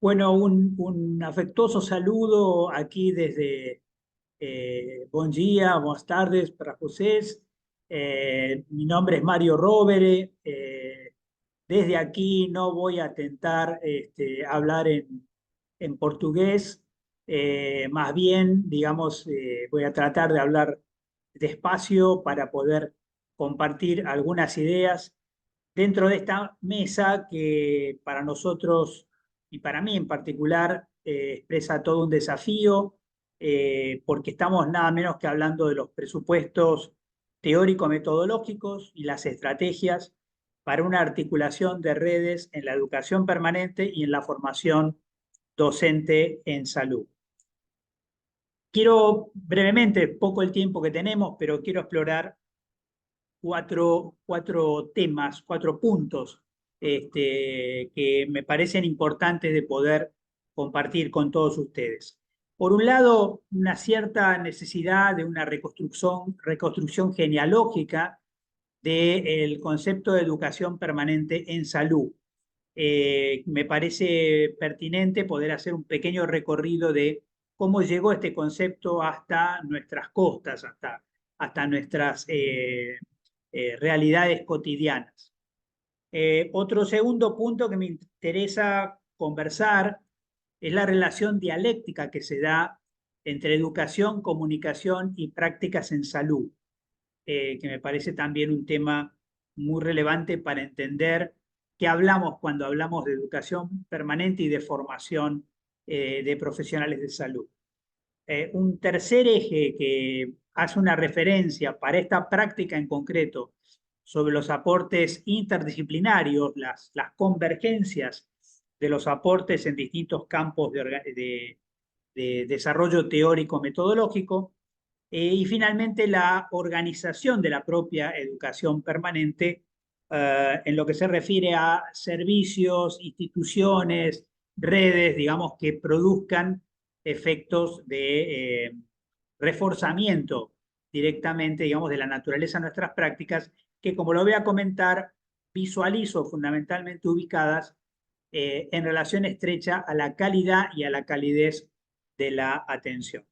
Bueno, un afectuoso saludo aquí desde buen día, buenas tardes para José. Mi nombre es Mario Rovere. Desde aquí no voy a tentar hablar en portugués. Más bien, digamos, voy a tratar de hablar despacio para poder compartir algunas ideas dentro de esta mesa que para nosotros y para mí en particular expresa todo un desafío, porque estamos nada menos que hablando de los presupuestos teórico-metodológicos y las estrategias para una articulación de redes en la educación permanente y en la formación docente en salud. Quiero brevemente, poco el tiempo que tenemos, pero quiero explorar cuatro temas, cuatro puntos que me parecen importantes de poder compartir con todos ustedes. Por un lado, una cierta necesidad de una reconstrucción genealógica del concepto de educación permanente en salud. Me parece pertinente poder hacer un pequeño recorrido de cómo llegó este concepto hasta nuestras costas, hasta nuestras realidades cotidianas. Otro segundo punto que me interesa conversar es la relación dialéctica que se da entre educación, comunicación y prácticas en salud, que me parece también un tema muy relevante para entender qué hablamos cuando hablamos de educación permanente y de formación de profesionales de salud. Un tercer eje que hace una referencia para esta práctica en concreto sobre los aportes interdisciplinarios, las convergencias de los aportes en distintos campos de desarrollo teórico metodológico, y finalmente la organización de la propia educación permanente en lo que se refiere a servicios, instituciones, redes, digamos, que produzcan efectos de reforzamiento directamente, digamos, de la naturaleza de nuestras prácticas, que como lo voy a comentar, visualizo fundamentalmente ubicadas en relación estrecha a la calidad y a la calidez de la atención.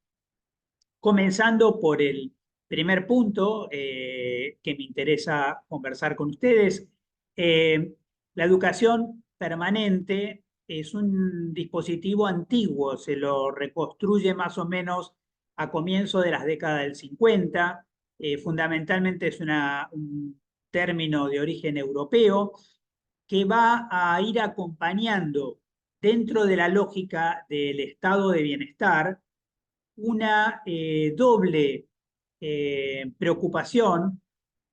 Comenzando por el primer punto que me interesa conversar con ustedes, la educación permanente es un dispositivo antiguo, se lo reconstruye más o menos a comienzos de las décadas del 50, fundamentalmente es un término de origen europeo que va a ir acompañando dentro de la lógica del estado de bienestar una doble preocupación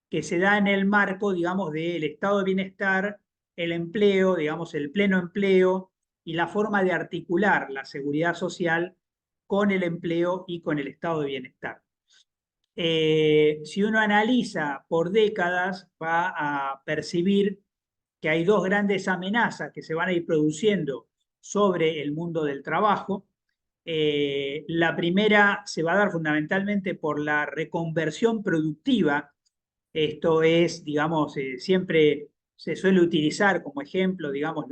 que se da en el marco, digamos, del estado de bienestar, el empleo, digamos, el pleno empleo y la forma de articular la seguridad social con el empleo y con el estado de bienestar. Si uno analiza por décadas, va a percibir que hay dos grandes amenazas que se van a ir produciendo sobre el mundo del trabajo. La primera se va a dar fundamentalmente por la reconversión productiva. Esto es, digamos, siempre se suele utilizar como ejemplo, digamos,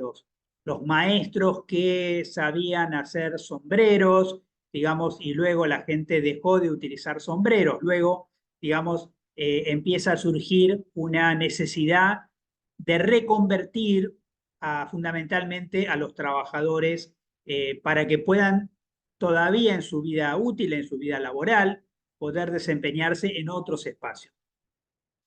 los maestros que sabían hacer sombreros, digamos, y luego la gente dejó de utilizar sombreros. Luego, digamos, empieza a surgir una necesidad de reconvertir fundamentalmente a los trabajadores para que puedan todavía en su vida útil, en su vida laboral, poder desempeñarse en otros espacios.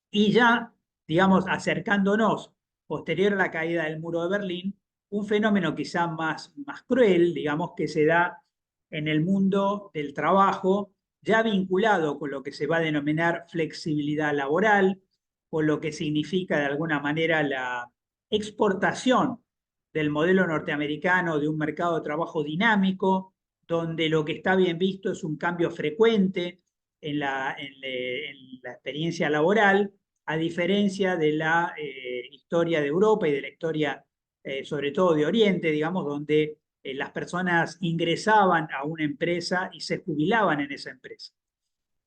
Y ya, digamos, acercándonos posterior a la caída del muro de Berlín, un fenómeno quizá más cruel, digamos, que se da en el mundo del trabajo, ya vinculado con lo que se va a denominar flexibilidad laboral, con lo que significa de alguna manera la exportación del modelo norteamericano de un mercado de trabajo dinámico, donde lo que está bien visto es un cambio frecuente en la experiencia laboral, a diferencia de la historia de Europa y de la historia sobre todo de Oriente, digamos, donde las personas ingresaban a una empresa y se jubilaban en esa empresa.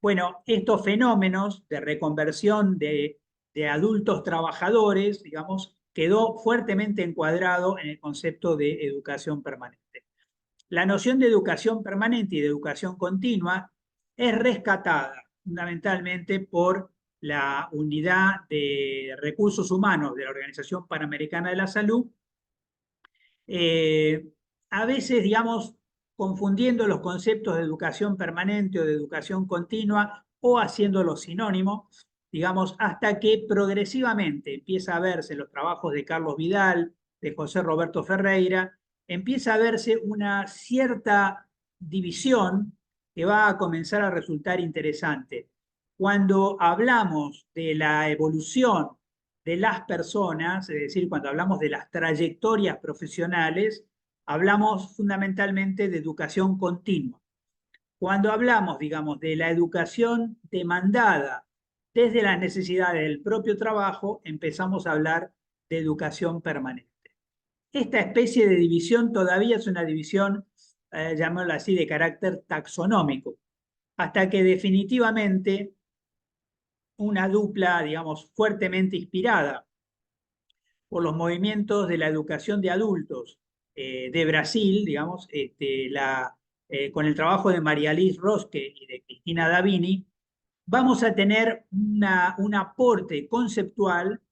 Bueno, estos fenómenos de reconversión de adultos trabajadores, digamos, quedó fuertemente encuadrado en el concepto de educación permanente. La noción de educación permanente y de educación continua es rescatada fundamentalmente por la Unidad de Recursos Humanos de la Organización Panamericana de la Salud, eh, a veces, digamos, confundiendo los conceptos de educación permanente o de educación continua o haciéndolos sinónimos, digamos, hasta que progresivamente empieza a verse en los trabajos de Carlos Vidal, de José Roberto Ferreira, empieza a verse una cierta división que va a comenzar a resultar interesante. Cuando hablamos de la evolución de las personas, es decir, cuando hablamos de las trayectorias profesionales, hablamos fundamentalmente de educación continua. Cuando hablamos, digamos, de la educación demandada desde las necesidades del propio trabajo, empezamos a hablar de educación permanente. Esta especie de división todavía es una división, llamémoslo así, de carácter taxonómico, hasta que definitivamente una dupla, digamos, fuertemente inspirada por los movimientos de la educación de adultos de Brasil, digamos, con el trabajo de María Liz Rosque y de Cristina Davini, vamos a tener un aporte conceptual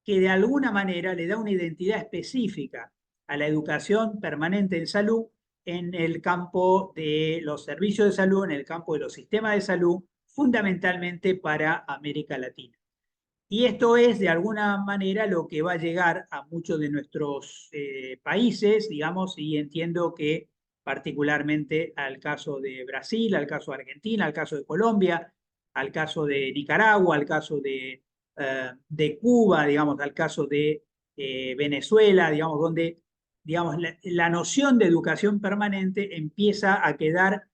que de alguna manera le da una identidad específica a la educación permanente en salud en el campo de los servicios de salud, en el campo de los sistemas de salud, fundamentalmente para América Latina. Y esto es, de alguna manera, lo que va a llegar a muchos de nuestros países, digamos, y entiendo que particularmente al caso de Brasil, al caso de Argentina, al caso de Colombia, al caso de Nicaragua, al caso de Cuba, digamos, al caso de Venezuela, digamos, donde digamos, la noción de educación permanente empieza a quedar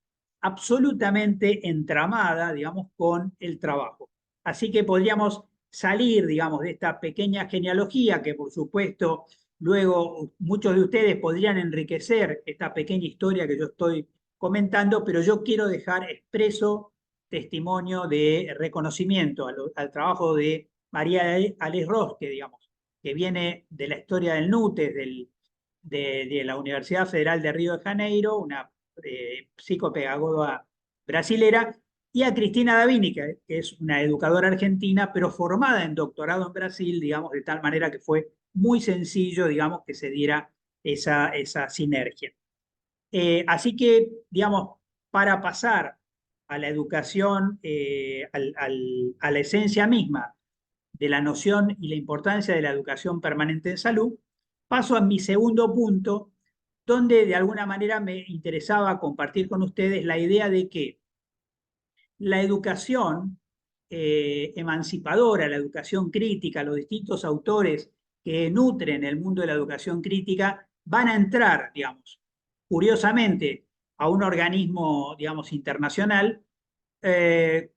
absolutamente entramada, digamos, con el trabajo. Así que podríamos salir, digamos, de esta pequeña genealogía que, por supuesto, luego muchos de ustedes podrían enriquecer esta pequeña historia que yo estoy comentando, pero yo quiero dejar expreso testimonio de reconocimiento al trabajo de María Alex Rosque, digamos, que viene de la historia del NUTES, de la Universidad Federal de Río de Janeiro, una psicopedagoga brasilera, y a Cristina Davini, que es una educadora argentina, pero formada en doctorado en Brasil, digamos, de tal manera que fue muy sencillo, digamos, que se diera esa sinergia. Así que, digamos, para pasar a la educación, a la esencia misma de la noción y la importancia de la educación permanente en salud, paso a mi segundo punto, donde de alguna manera me interesaba compartir con ustedes la idea de que la educación emancipadora, la educación crítica, los distintos autores que nutren el mundo de la educación crítica van a entrar, digamos, curiosamente, a un organismo, digamos, internacional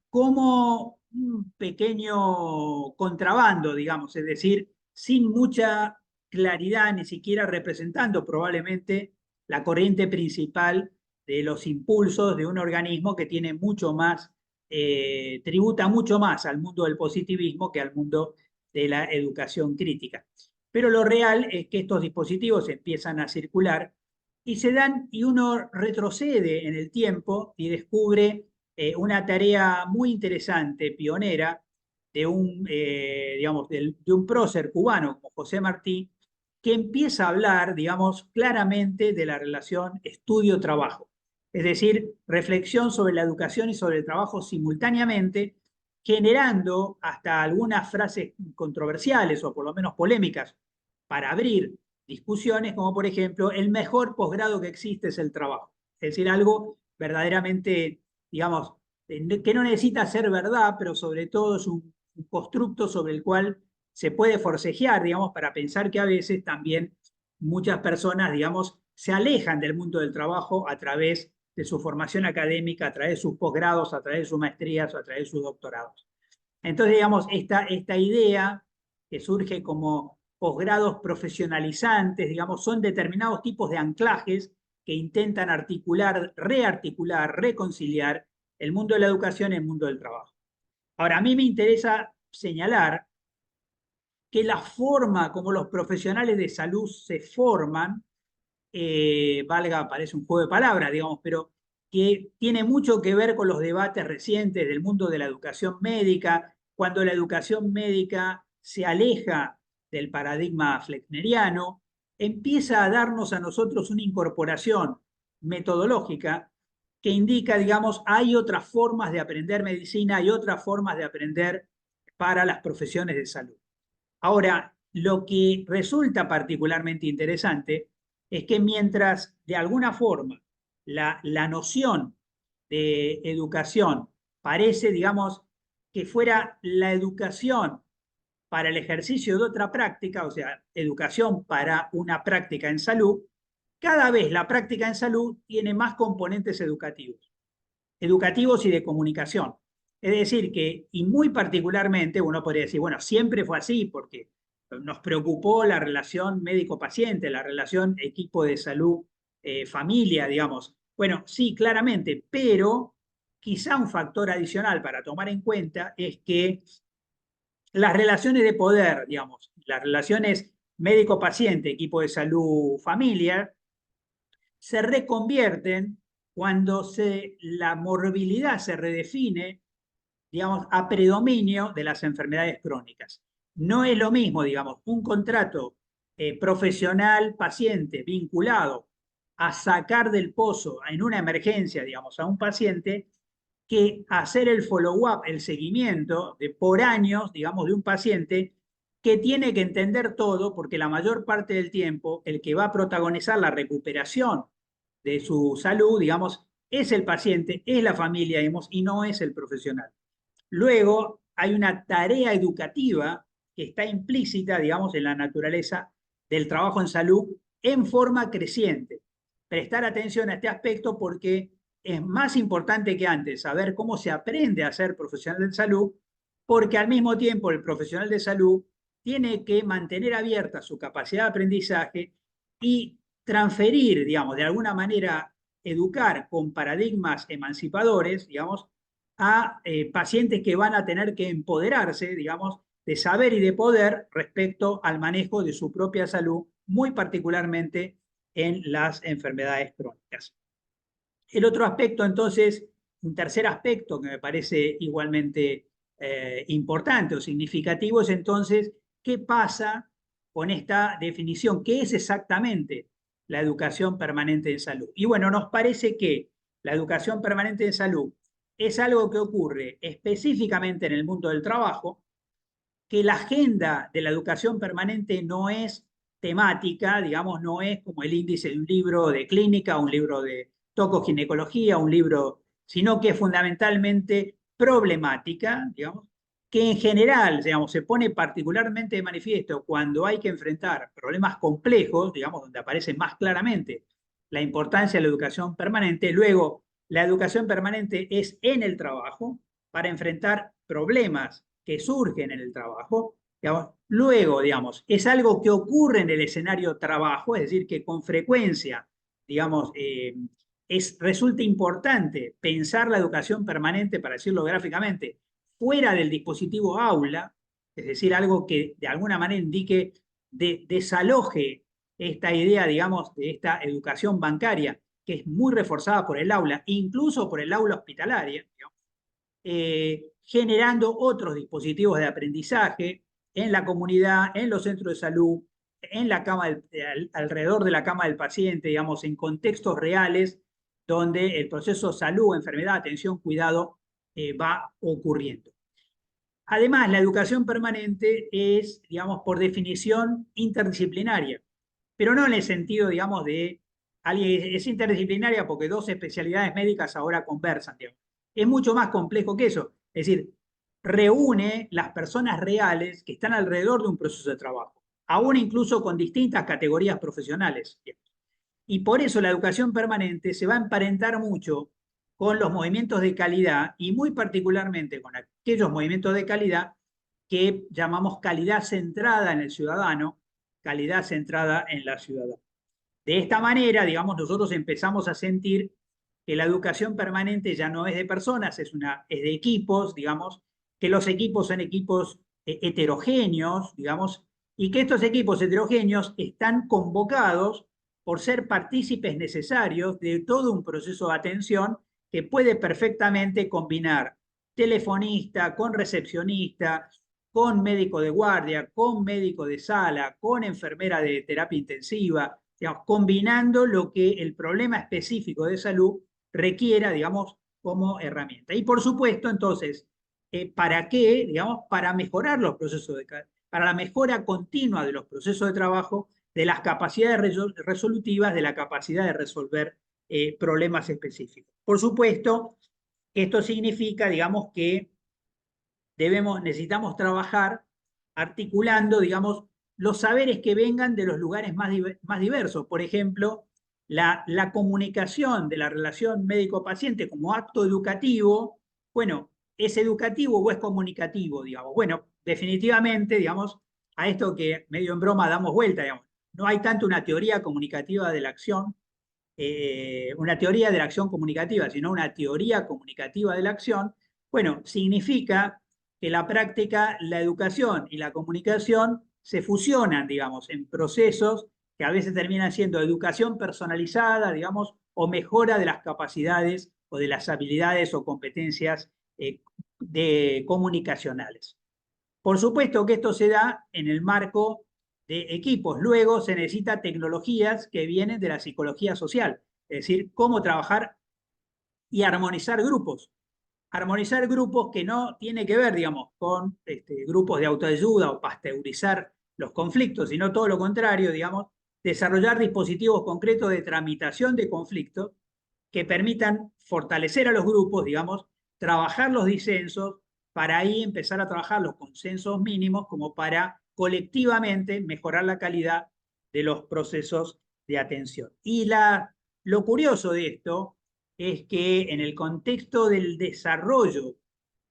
como un pequeño contrabando, digamos, es decir, sin mucha claridad, ni siquiera representando probablemente la corriente principal de los impulsos de un organismo que tiene mucho más, tributa mucho más al mundo del positivismo que al mundo de la educación crítica. Pero lo real es que estos dispositivos empiezan a circular y se dan, y uno retrocede en el tiempo y descubre una tarea muy interesante, pionera, digamos, de un prócer cubano como José Martí, que empieza a hablar, digamos, claramente de la relación estudio-trabajo. Es decir, reflexión sobre la educación y sobre el trabajo simultáneamente, generando hasta algunas frases controversiales o por lo menos polémicas para abrir discusiones, como por ejemplo, el mejor posgrado que existe es el trabajo. Es decir, algo verdaderamente, digamos, que no necesita ser verdad, pero sobre todo es un constructo sobre el cual se puede forcejear, digamos, para pensar que a veces también muchas personas, digamos, se alejan del mundo del trabajo a través de su formación académica, a través de sus posgrados, a través de sus maestrías o a través de sus doctorados. Entonces, digamos, esta idea que surge como posgrados profesionalizantes, digamos, son determinados tipos de anclajes que intentan articular, rearticular, reconciliar el mundo de la educación y el mundo del trabajo. Ahora, a mí me interesa señalar que la forma como los profesionales de salud se forman valga, parece un juego de palabras, digamos, pero que tiene mucho que ver con los debates recientes del mundo de la educación médica, cuando la educación médica se aleja del paradigma fleckneriano, empieza a darnos a nosotros una incorporación metodológica que indica, digamos, hay otras formas de aprender medicina, hay otras formas de aprender para las profesiones de salud. Ahora, lo que resulta particularmente interesante es que mientras de alguna forma la noción de educación parece, digamos, que fuera la educación para el ejercicio de otra práctica, o sea, educación para una práctica en salud, cada vez la práctica en salud tiene más componentes educativos y de comunicación. Es decir, que, y muy particularmente, uno podría decir, bueno, siempre fue así, porque nos preocupó la relación médico-paciente, la relación equipo de salud-familia, digamos. Bueno, sí, claramente, pero quizá un factor adicional para tomar en cuenta es que las relaciones de poder, digamos, las relaciones médico-paciente, equipo de salud-familia, se reconvierten cuando la morbilidad se redefine, digamos, a predominio de las enfermedades crónicas. No es lo mismo, digamos, un contrato profesional-paciente vinculado a sacar del pozo en una emergencia, digamos, a un paciente, que hacer el follow-up, el seguimiento de por años, digamos, de un paciente que tiene que entender todo, porque la mayor parte del tiempo el que va a protagonizar la recuperación de su salud, digamos, es el paciente, es la familia, digamos, y no es el profesional. Luego, hay una tarea educativa que está implícita, digamos, en la naturaleza del trabajo en salud en forma creciente. Prestar atención a este aspecto porque es más importante que antes saber cómo se aprende a ser profesional de salud, porque al mismo tiempo el profesional de salud tiene que mantener abierta su capacidad de aprendizaje y transferir, digamos, de alguna manera, educar con paradigmas emancipadores, digamos, a pacientes que van a tener que empoderarse, digamos, de saber y de poder respecto al manejo de su propia salud, muy particularmente en las enfermedades crónicas. El otro aspecto, entonces, un tercer aspecto que me parece igualmente importante o significativo es entonces qué pasa con esta definición, qué es exactamente la educación permanente en salud. Y bueno, nos parece que la educación permanente en salud es algo que ocurre específicamente en el mundo del trabajo, que la agenda de la educación permanente no es temática, digamos, no es como el índice de un libro de clínica, un libro de tocoginecología, un libro, sino que es fundamentalmente problemática, digamos, que en general, digamos, se pone particularmente de manifiesto cuando hay que enfrentar problemas complejos, digamos, donde aparece más claramente la importancia de la educación permanente. Luego, la educación permanente es en el trabajo para enfrentar problemas que surgen en el trabajo. Digamos. Luego, digamos, es algo que ocurre en el escenario trabajo, es decir, que con frecuencia, digamos, resulta importante pensar la educación permanente, para decirlo gráficamente, fuera del dispositivo aula, es decir, algo que de alguna manera indique, desaloje esta idea, digamos, de esta educación bancaria, que es muy reforzada por el aula, incluso por el aula hospitalaria, digamos, generando otros dispositivos de aprendizaje en la comunidad, en los centros de salud, en la cama alrededor de la cama del paciente, digamos, en contextos reales donde el proceso salud, enfermedad, atención, cuidado va ocurriendo. Además, la educación permanente es, digamos, por definición interdisciplinaria, pero no en el sentido, digamos, de alguien es interdisciplinaria porque dos especialidades médicas ahora conversan, digamos. Es mucho más complejo que eso. Es decir, reúne las personas reales que están alrededor de un proceso de trabajo, aún incluso con distintas categorías profesionales. Y por eso la educación permanente se va a emparentar mucho con los movimientos de calidad y muy particularmente con aquellos movimientos de calidad que llamamos calidad centrada en el ciudadano, calidad centrada en la ciudadana. De esta manera, digamos, nosotros empezamos a sentir que la educación permanente ya no es de personas, es de equipos, digamos, que los equipos son equipos heterogéneos, digamos, y que estos equipos heterogéneos están convocados por ser partícipes necesarios de todo un proceso de atención que puede perfectamente combinar telefonista con recepcionista, con médico de guardia, con médico de sala, con enfermera de terapia intensiva, digamos, combinando lo que el problema específico de salud requiera, digamos, como herramienta. Y por supuesto, entonces, ¿para qué? Digamos, para mejorar los procesos para la mejora continua de los procesos de trabajo, de las capacidades resolutivas, de la capacidad de resolver problemas específicos. Por supuesto, esto significa, digamos, que necesitamos trabajar articulando, digamos, los saberes que vengan de los lugares más diversos. Por ejemplo, la comunicación de la relación médico-paciente como acto educativo, bueno, ¿es educativo o es comunicativo, digamos? Bueno, definitivamente, digamos, a esto que medio en broma damos vuelta, digamos, no hay tanto una teoría comunicativa de la acción, una teoría de la acción comunicativa, sino una teoría comunicativa de la acción. Bueno, significa que la práctica, la educación y la comunicación se fusionan, digamos, en procesos que a veces terminan siendo educación personalizada, digamos, o mejora de las capacidades o de las habilidades o competencias comunicacionales. Por supuesto que esto se da en el marco de equipos. Luego se necesita tecnologías que vienen de la psicología social, es decir, cómo trabajar y armonizar grupos. Armonizar grupos que no tiene que ver, digamos, con grupos de autoayuda o pasteurizar los conflictos, sino todo lo contrario, digamos, desarrollar dispositivos concretos de tramitación de conflictos que permitan fortalecer a los grupos, digamos, trabajar los disensos, para ahí empezar a trabajar los consensos mínimos como para colectivamente mejorar la calidad de los procesos de atención. Y lo curioso de esto es que en el contexto del desarrollo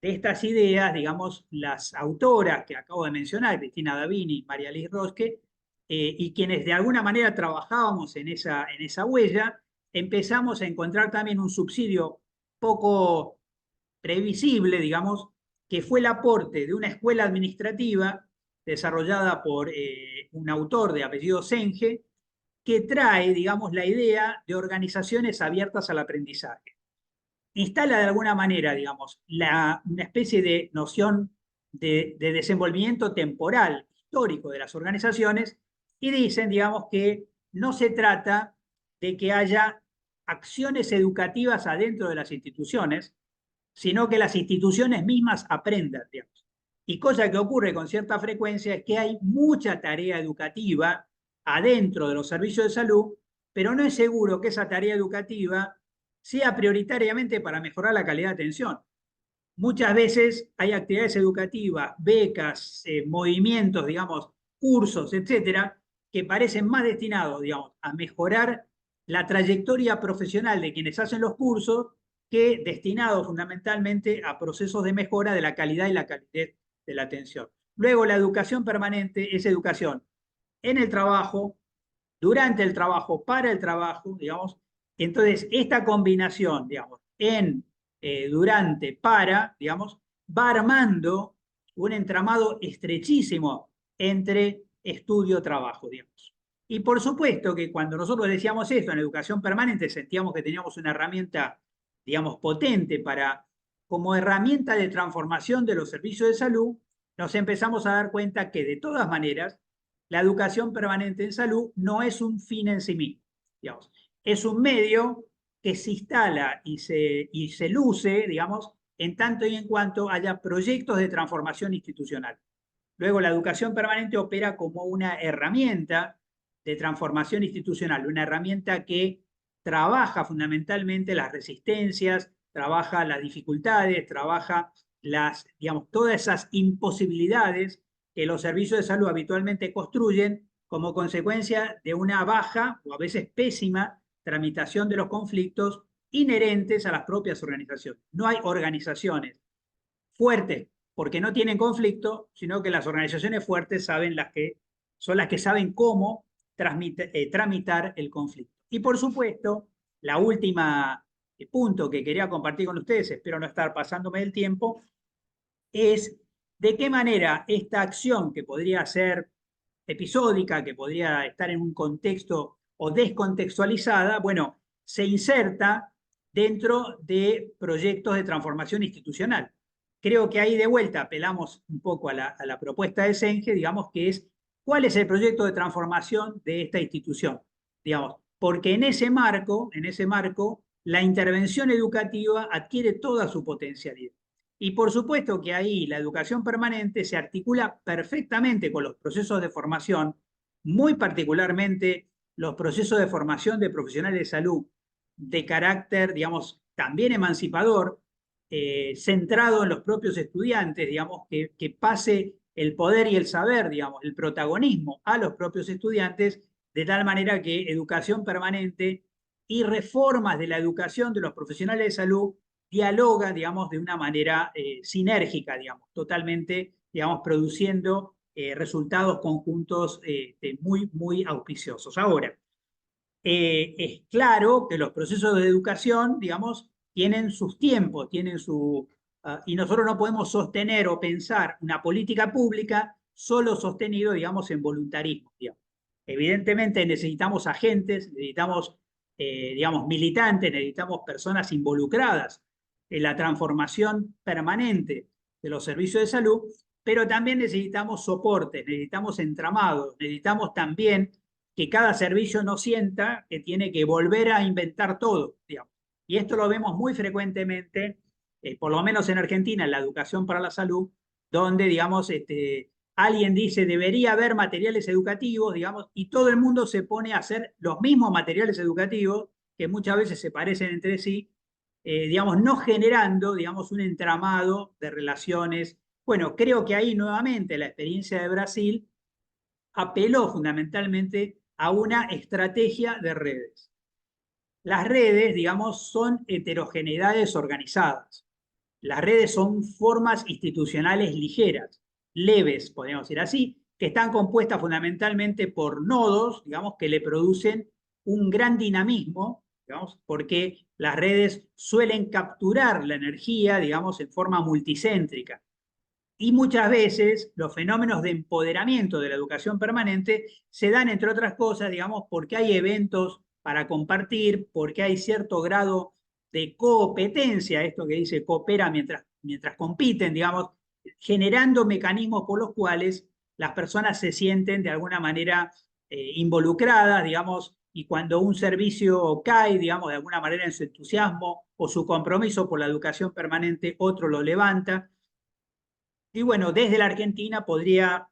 de estas ideas, digamos, las autoras que acabo de mencionar, Cristina Davini y María Liz Rosque, y quienes de alguna manera trabajábamos en esa huella, empezamos a encontrar también un subsidio poco previsible, digamos, que fue el aporte de una escuela administrativa desarrollada por un autor de apellido Senge, que trae, digamos, la idea de organizaciones abiertas al aprendizaje. Instala de alguna manera, digamos, una especie de noción de desenvolvimiento temporal, histórico de las organizaciones, y dicen, digamos, que no se trata de que haya acciones educativas adentro de las instituciones, sino que las instituciones mismas aprendan, digamos. Y cosa que ocurre con cierta frecuencia es que hay mucha tarea educativa adentro de los servicios de salud, pero no es seguro que esa tarea educativa sea prioritariamente para mejorar la calidad de atención. Muchas veces hay actividades educativas, becas, movimientos, digamos, cursos, etcétera, que parecen más destinados, digamos, a mejorar la trayectoria profesional de quienes hacen los cursos que destinados fundamentalmente a procesos de mejora de la calidad y la calidez de la atención. Luego, la educación permanente es educación en el trabajo, durante el trabajo, para el trabajo, digamos. Entonces, esta combinación, digamos, durante, para, digamos, va armando un entramado estrechísimo entre estudio-trabajo, digamos. Y por supuesto que cuando nosotros decíamos esto en educación permanente, sentíamos que teníamos una herramienta, digamos, potente como herramienta de transformación de los servicios de salud, nos empezamos a dar cuenta que de todas maneras la educación permanente en salud no es un fin en sí mismo, digamos. Es un medio que se instala y se luce, digamos, en tanto y en cuanto haya proyectos de transformación institucional. Luego, la educación permanente opera como una herramienta de transformación institucional, una herramienta que trabaja fundamentalmente las resistencias, trabaja las dificultades, trabaja digamos, todas esas imposibilidades que los servicios de salud habitualmente construyen como consecuencia de una baja o a veces pésima tramitación de los conflictos inherentes a las propias organizaciones. No hay organizaciones fuertes porque no tienen conflicto, sino que las organizaciones fuertes son las que saben cómo tramitar el conflicto. Y por supuesto, la última punto que quería compartir con ustedes, espero no estar pasándome del tiempo, es de qué manera esta acción que podría ser episódica, que podría estar en un contexto o descontextualizada, bueno, se inserta dentro de proyectos de transformación institucional. Creo que ahí de vuelta apelamos un poco a la propuesta de Senge, digamos, que es cuál es el proyecto de transformación de esta institución, digamos, porque en ese marco, la intervención educativa adquiere toda su potencialidad. Y por supuesto que ahí la educación permanente se articula perfectamente con los procesos de formación, muy particularmente los procesos de formación de profesionales de salud de carácter, digamos, también emancipador, centrado en los propios estudiantes, digamos, que pase el poder y el saber, digamos, el protagonismo a los propios estudiantes, de tal manera que educación permanente y reformas de la educación de los profesionales de salud dialoga, digamos, de una manera sinérgica, digamos, totalmente, digamos, produciendo resultados conjuntos muy, muy auspiciosos. Ahora, es claro que los procesos de educación, digamos, tienen sus tiempos, tienen su... y nosotros no podemos sostener o pensar una política pública solo sostenido, digamos, en voluntarismo. Digamos. Evidentemente necesitamos agentes, necesitamos, digamos, militantes, necesitamos personas involucradas en la transformación permanente de los servicios de salud, pero también necesitamos soportes, necesitamos entramados, necesitamos también que cada servicio no sienta que tiene que volver a inventar todo, digamos. Y esto lo vemos muy frecuentemente, por lo menos en Argentina, en la educación para la salud, donde, digamos, alguien dice debería haber materiales educativos, digamos, y todo el mundo se pone a hacer los mismos materiales educativos, que muchas veces se parecen entre sí, digamos, no generando, digamos, un entramado de relaciones. Bueno, creo que ahí nuevamente la experiencia de Brasil apeló fundamentalmente a una estrategia de redes. Las redes, digamos, son heterogeneidades organizadas. Las redes son formas institucionales ligeras, leves, podríamos decir así, que están compuestas fundamentalmente por nodos, digamos, que le producen un gran dinamismo, digamos, porque las redes suelen capturar la energía, digamos, en forma multicéntrica. Y muchas veces los fenómenos de empoderamiento de la educación permanente se dan, entre otras cosas, digamos, porque hay eventos para compartir, porque hay cierto grado de competencia, esto que dice coopera mientras compiten, digamos, generando mecanismos por los cuales las personas se sienten de alguna manera involucradas, digamos, y cuando un servicio cae, digamos, de alguna manera en su entusiasmo o su compromiso por la educación permanente, otro lo levanta. Y bueno, desde la Argentina podría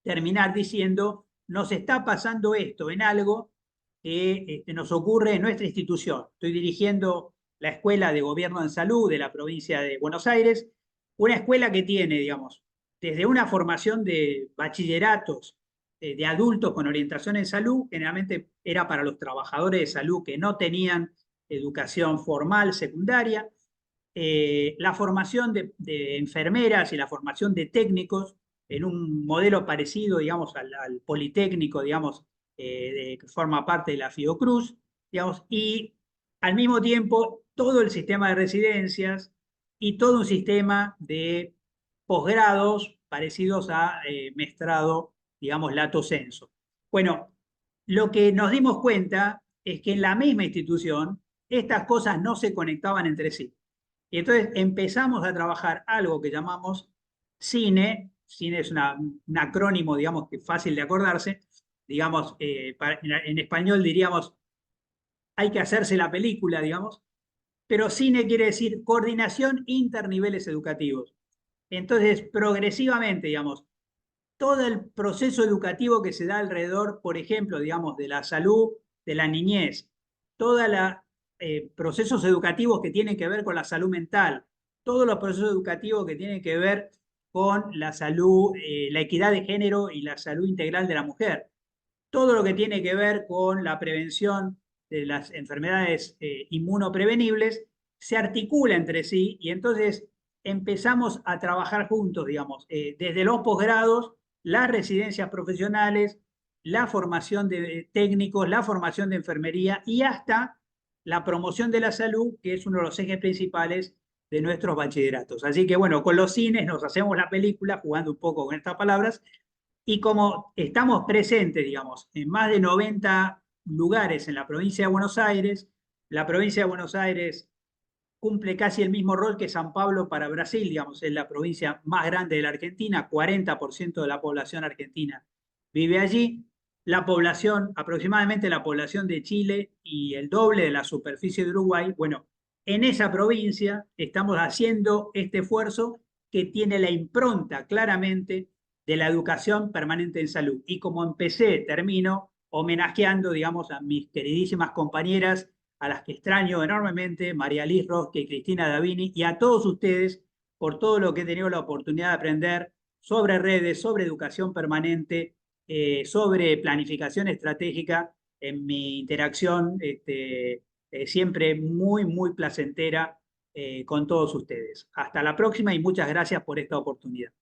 terminar diciendo, nos está pasando esto en algo que nos ocurre en nuestra institución. Estoy dirigiendo la Escuela de Gobierno en Salud de la provincia de Buenos Aires, una escuela que tiene, digamos, desde una formación de bachilleratos de adultos con orientación en salud, generalmente era para los trabajadores de salud que no tenían educación formal secundaria, la formación de enfermeras y la formación de técnicos en un modelo parecido, digamos, al Politécnico, digamos, que forma parte de la Fiocruz, digamos, y al mismo tiempo todo el sistema de residencias y todo un sistema de posgrados parecidos a mestrado, digamos, lato sensu. Bueno, lo que nos dimos cuenta es que en la misma institución estas cosas no se conectaban entre sí. Y entonces empezamos a trabajar algo que llamamos cine. Cine es un acrónimo, digamos, que es fácil de acordarse. Digamos, en español diríamos, hay que hacerse la película, digamos. Pero cine quiere decir coordinación interniveles educativos. Entonces, progresivamente, digamos, todo el proceso educativo que se da alrededor, por ejemplo, digamos, de la salud de la niñez, todos los procesos educativos que tienen que ver con la salud mental, todos los procesos educativos que tienen que ver con la salud, la equidad de género y la salud integral de la mujer, todo lo que tiene que ver con la prevención de las enfermedades inmunoprevenibles, se articula entre sí y entonces empezamos a trabajar juntos, digamos, desde los posgrados, las residencias profesionales, la formación de técnicos, la formación de enfermería y hasta la promoción de la salud, que es uno de los ejes principales de nuestros bachilleratos. Así que bueno, con los cines nos hacemos la película, jugando un poco con estas palabras, y como estamos presentes, digamos, en más de 90 lugares en la provincia de Buenos Aires. La provincia de Buenos Aires cumple casi el mismo rol que San Pablo para Brasil, digamos, es la provincia más grande de la Argentina, 40% de la población argentina vive allí. La población, aproximadamente la población de Chile y el doble de la superficie de Uruguay, bueno, en esa provincia estamos haciendo este esfuerzo que tiene la impronta claramente de la educación permanente en salud. Y como empecé, termino homenajeando, digamos, a mis queridísimas compañeras, a las que extraño enormemente, María Liz Rosque y Cristina Davini, y a todos ustedes por todo lo que he tenido la oportunidad de aprender sobre redes, sobre educación permanente, sobre planificación estratégica en mi interacción siempre muy, muy placentera con todos ustedes. Hasta la próxima y muchas gracias por esta oportunidad.